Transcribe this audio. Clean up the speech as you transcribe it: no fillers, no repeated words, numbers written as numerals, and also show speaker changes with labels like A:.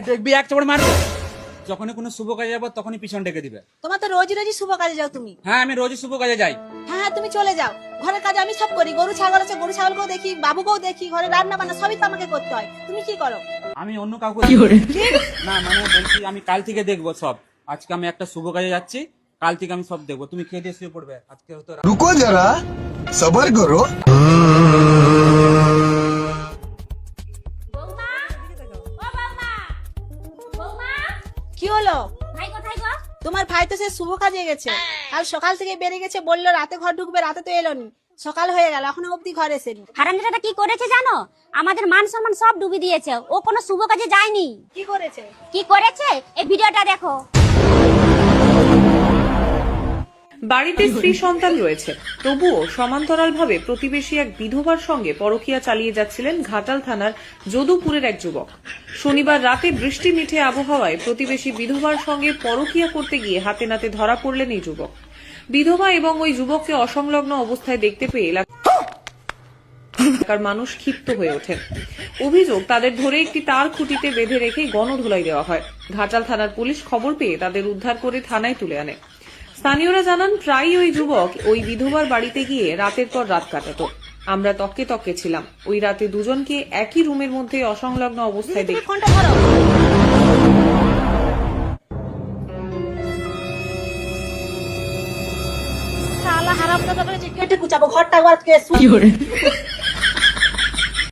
A: দেখবি এক চড় মারবো। যখনই কোনো শুভ কাজে যাবো তখনই পিছন ডেকে দিবে।
B: তোমার তো রোজই রোজই শুভ কাজে যাও তুমি।
A: হ্যাঁ আমি রোজই শুভ কাজে যাই।
B: হ্যাঁ তুমি চলে যাও, ঘরের কাজ আমি সব করি। গরু ছাগল আছে, গরু ছাগলকেও দেখি, বাবুকেও দেখি, ঘরে রান্না বান্না সবই তো আমাকে করতে হয়। তুমি কি করো?
A: আমি অন্য কাউকে না মানে বলছি আমি কাল থেকে দেখবো সব। আজকে আমি একটা শুভ কাজে যাচ্ছি, কাল থেকে আমি সব দেখবো। তুমি খেয়ে দিয়ে শুয়ে পড়বে আজকে হতো।
C: रुको जरा सबर करो।
B: কি হলো?
D: ভাই কোথায় গো?
B: তোমার ভাই তো সে শুভ কাজে গেছে, কাল সকাল থেকে বেরিয়ে গেছে, বললো রাতে ঘর ঢুকবে, রাতে তো এলোনি। সকাল হয়ে গেল, এখনো অব্দি ঘরে এসেনি।
D: হারামজাদাটা কি করেছে জানো? আমাদের মান সম্মান সব ডুবি দিয়েছে। ও কোনো শুভ কাজে যায়নি।
B: কি করেছে?
D: কি করেছে এই ভিডিওটা দেখো।
E: বাড়িতে স্ত্রী সন্তান রয়েছে, তবুও সমান্তরালভাবে প্রতিবেশী এক বিধবার সঙ্গে পরকীয়া চালিয়ে যাচ্ছিলেন ঘাটাল থানার যদুপুরের এক যুবক। শনিবার রাতে বৃষ্টি মিঠে আবহাওয়ায় প্রতিবেশী বিধবার সঙ্গে পরকীয়া করতে গিয়ে হাতে নাতে ধরা পড়লেন এই যুবক। বিধবা এবং ওই যুবককে অসংলগ্ন অবস্থায় দেখতে পেয়ে এলাকার মানুষ ক্ষিপ্ত হয়ে ওঠেন। অভিযোগ, তাদের ধরে একটি তার খুঁটিতে বেঁধে রেখে গণধোলাই দেওয়া হয়। ঘাটাল থানার পুলিশ খবর পেয়ে তাদের উদ্ধার করে থানায় তুলে আনে। স্থানীয়রা জানান, প্রায়ই ওই যুবক ওই বিধবার বাড়িতে গিয়ে রাতের পর রাত কাটাতো। আমরা তককে তককে ছিলাম। ওই রাতে দুজনকে একই রুমের মধ্যে অসংলগ্ন অবস্থায়
B: তুমি
E: দেখি।
B: ফোনটা ধরো। শালা হারামজাদা বলেছে কেটে কুচাবো, ঘরটা ঘর কে